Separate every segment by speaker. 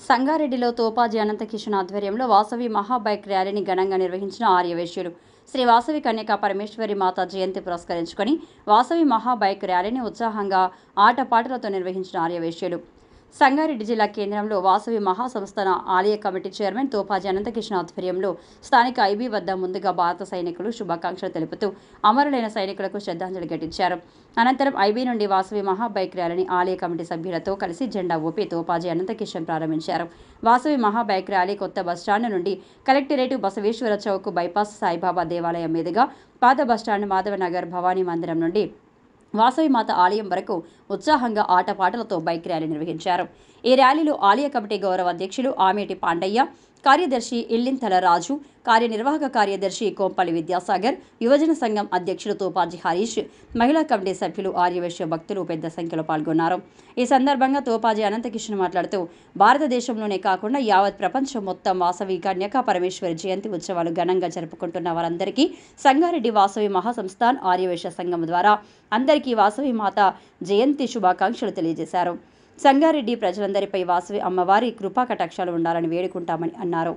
Speaker 1: సంగారెడ్డిలో తోపాజీ అనంతకిషన్ ఆధ్వర్యంలో వాసవి మహాబైక్ ర్యాలీని ఘనంగా నిర్వహించిన ఆర్యవైశ్యులు శ్రీ వాసవి కన్యకా పరమేశ్వరి మాత జయంతి పురస్కరించుకొని వాసవి మహాబైక్ ర్యాలీని ఉత్సాహంగా ఆటపాటలతో నిర్వహించిన ఆర్యవైశ్యులు సంగారెడ్డి జిల్లా కేంద్రంలో వాసవి మహాసంస్థాన ఆలయ కమిటీ చైర్మన్ తోపాజీ అనంతకిషన్ ఆధ్వర్యంలో స్థానిక ఐబీ వద్ద ముందుగా భారత సైనికులు శుభాకాంక్షలు తెలుపుతూ అమరులైన సైనికులకు శ్రద్ధాంజలి ఘటించారు. అనంతరం ఐబీ నుండి వాసవి మహాబైక్ ర్యాలీని ఆలయ కమిటీ సభ్యులతో కలిసి జెండా ఊపి తోపాజీ అనంతకిషన్ ప్రారంభించారు. వాసవి మహాబైక్ ర్యాలీ కొత్త బస్టాండ్ నుండి కలెక్టరేటు బసవేశ్వర చౌక్ బైపాస్ సాయిబాబా దేవాలయం మీదుగా పాత బస్టాండ్ మాధవనగర్ భవానీ మందిరం నుండి వాసవి మాత ఆలయం వరకు ఉత్సాహంగా ఆటపాటలతో బైక్ ర్యాలీ నిర్వహించారు. ఈ ర్యాలీలో ఆలయ కమిటీ గౌరవ అధ్యక్షులు ఆమేటి పాండయ్య, కార్యదర్శి ఇల్లింతల రాజు, కార్యనిర్వాహక కార్యదర్శి కోంపల్లి విద్యాసాగర్, యువజన సంఘం అధ్యక్షులు తోపాజీ హరీష్, మహిళా కమిటీ సభ్యులు ఆర్యవైశ్య భక్తులు పెద్ద సంఖ్యలో పాల్గొన్నారు. ఈ సందర్భంగా తోపాజీ అనంతకిషన్ మాట్లాడుతూ భారతదేశంలోనే కాకుండా యావత్ ప్రపంచం మొత్తం వాసవి కన్యకా పరమేశ్వరి జయంతి ఉత్సవాలు ఘనంగా జరుపుకుంటున్న వారందరికీ సంగారెడ్డి వాసవి మహాసంస్థాన్ ఆర్యవైశ్య సంఘం ద్వారా అందరికీ వాసవి మాత జయంతి శుభాకాంక్షలు తెలియజేశారు. సంగారెడ్డి ప్రజలందరిపై వాసవి అమ్మవారి కృపా కటాక్షాలు ఉండాలని వేడుకుంటామని అన్నారు.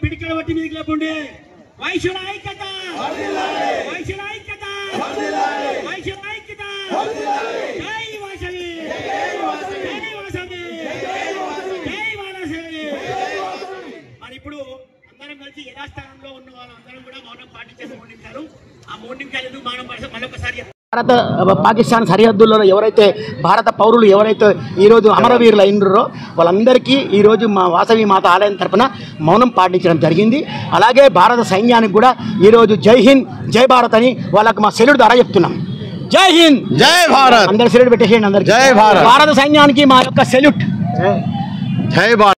Speaker 2: పిడికల బట్టి మీకు లేకుండే వైశ్యుల ఐక్యత, వైశ్యుల ఐక్యత, వైశ్యుల ఐక్యత. జై వాసవి, జై వాసవి, జై వాసవి. మరి ఇప్పుడు అందరం కలిసి యథాస్థానంలో ఉన్న వాళ్ళందరం కూడా మౌనం పాటించేసి 3 నిమిషాలు. ఆ 3 నిమిషాలు ఎందుకు మౌనం మరొకసారి భారత పాకిస్తాన్ సరిహద్దుల్లో ఎవరైతే భారత పౌరులు ఎవరైతే ఈరోజు అమరవీరులు అయినరో వాళ్ళందరికీ ఈరోజు మా వాసవి మాత ఆలయం తరఫున మౌనం పాటించడం జరిగింది. అలాగే భారత సైన్యానికి కూడా ఈరోజు జై హింద్ జై భారత్ అని వాళ్ళకు మా సెల్యూట్ ద్వారా చెప్తున్నాం. జై హింద్ జై భారత్. అందరు సెల్యూట్ పెట్టేసేయండి. అందరికి జై భారత్. భారత సైన్యానికి మా యొక్క సెల్యూట్. జై భారత్.